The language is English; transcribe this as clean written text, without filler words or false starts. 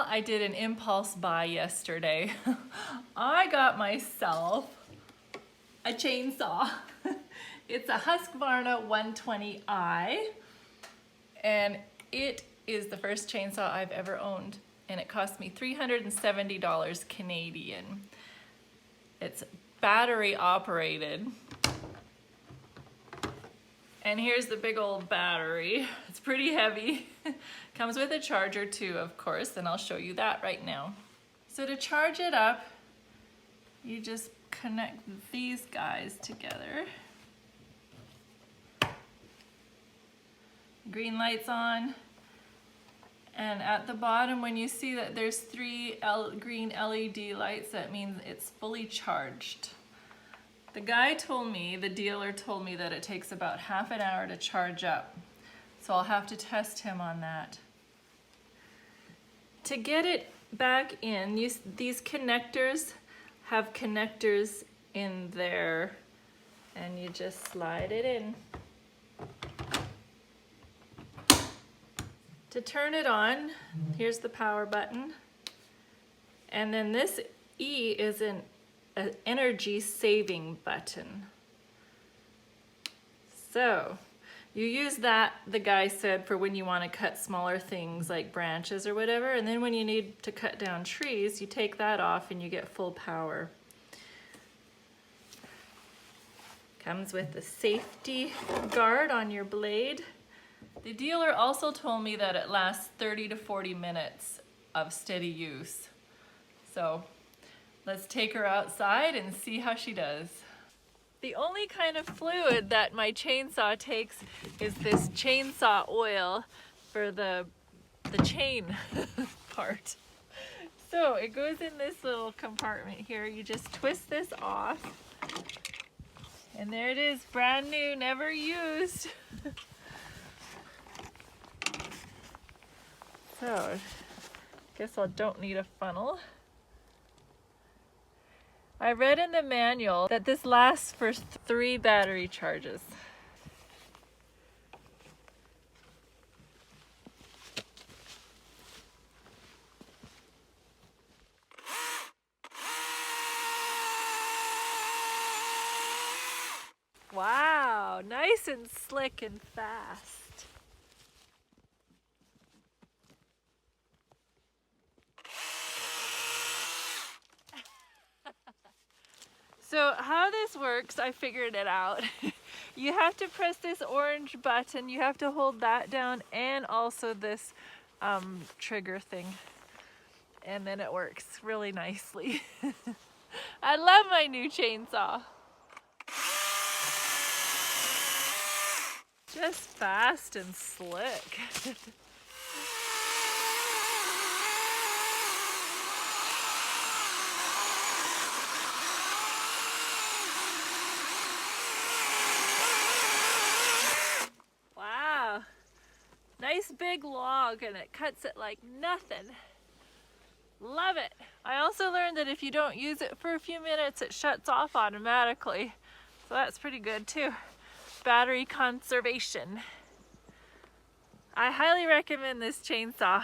I did an impulse buy yesterday. I got myself a chainsaw. It's a Husqvarna 120i, and it is the first chainsaw I've ever owned, and it cost me $370 Canadian. It's battery operated. And here's the big old battery. It's pretty heavy. Comes with a charger too, of course, and I'll show you that right now. So to charge it up, you just connect these guys together. Green light's on. And at the bottom, when you see that there's three green LED lights, that means it's fully charged. The guy told me, the dealer told me that it takes about half an hour to charge up. So I'll have to test him on that. To get it back in, these connectors have connectors in there, and you just slide it in. To turn it on, here's the power button. And then this E is an energy saving button. So you use that, the guy said, for when you want to cut smaller things like branches or whatever, and then when you need to cut down trees, you take that off and you get full power. Comes with a safety guard on your blade. The dealer also told me that it lasts 30 to 40 minutes of steady use. So let's take her outside and see how she does. The only kind of fluid that my chainsaw takes is this chainsaw oil for the chain part. So it goes in this little compartment here. You just twist this off, and there it is, brand new, never used. So I guess I don't need a funnel. I read in the manual that this lasts for 3 battery charges. Wow, nice and slick and fast. So how this works, I figured it out. You have to press this orange button, you have to hold that down, and also this trigger thing. And then it works really nicely. I love my new chainsaw. Just fast and slick. Nice big log, and it cuts it like nothing. Love it. I also learned that if you don't use it for a few minutes, it shuts off automatically. So that's pretty good too. Battery conservation. I highly recommend this chainsaw.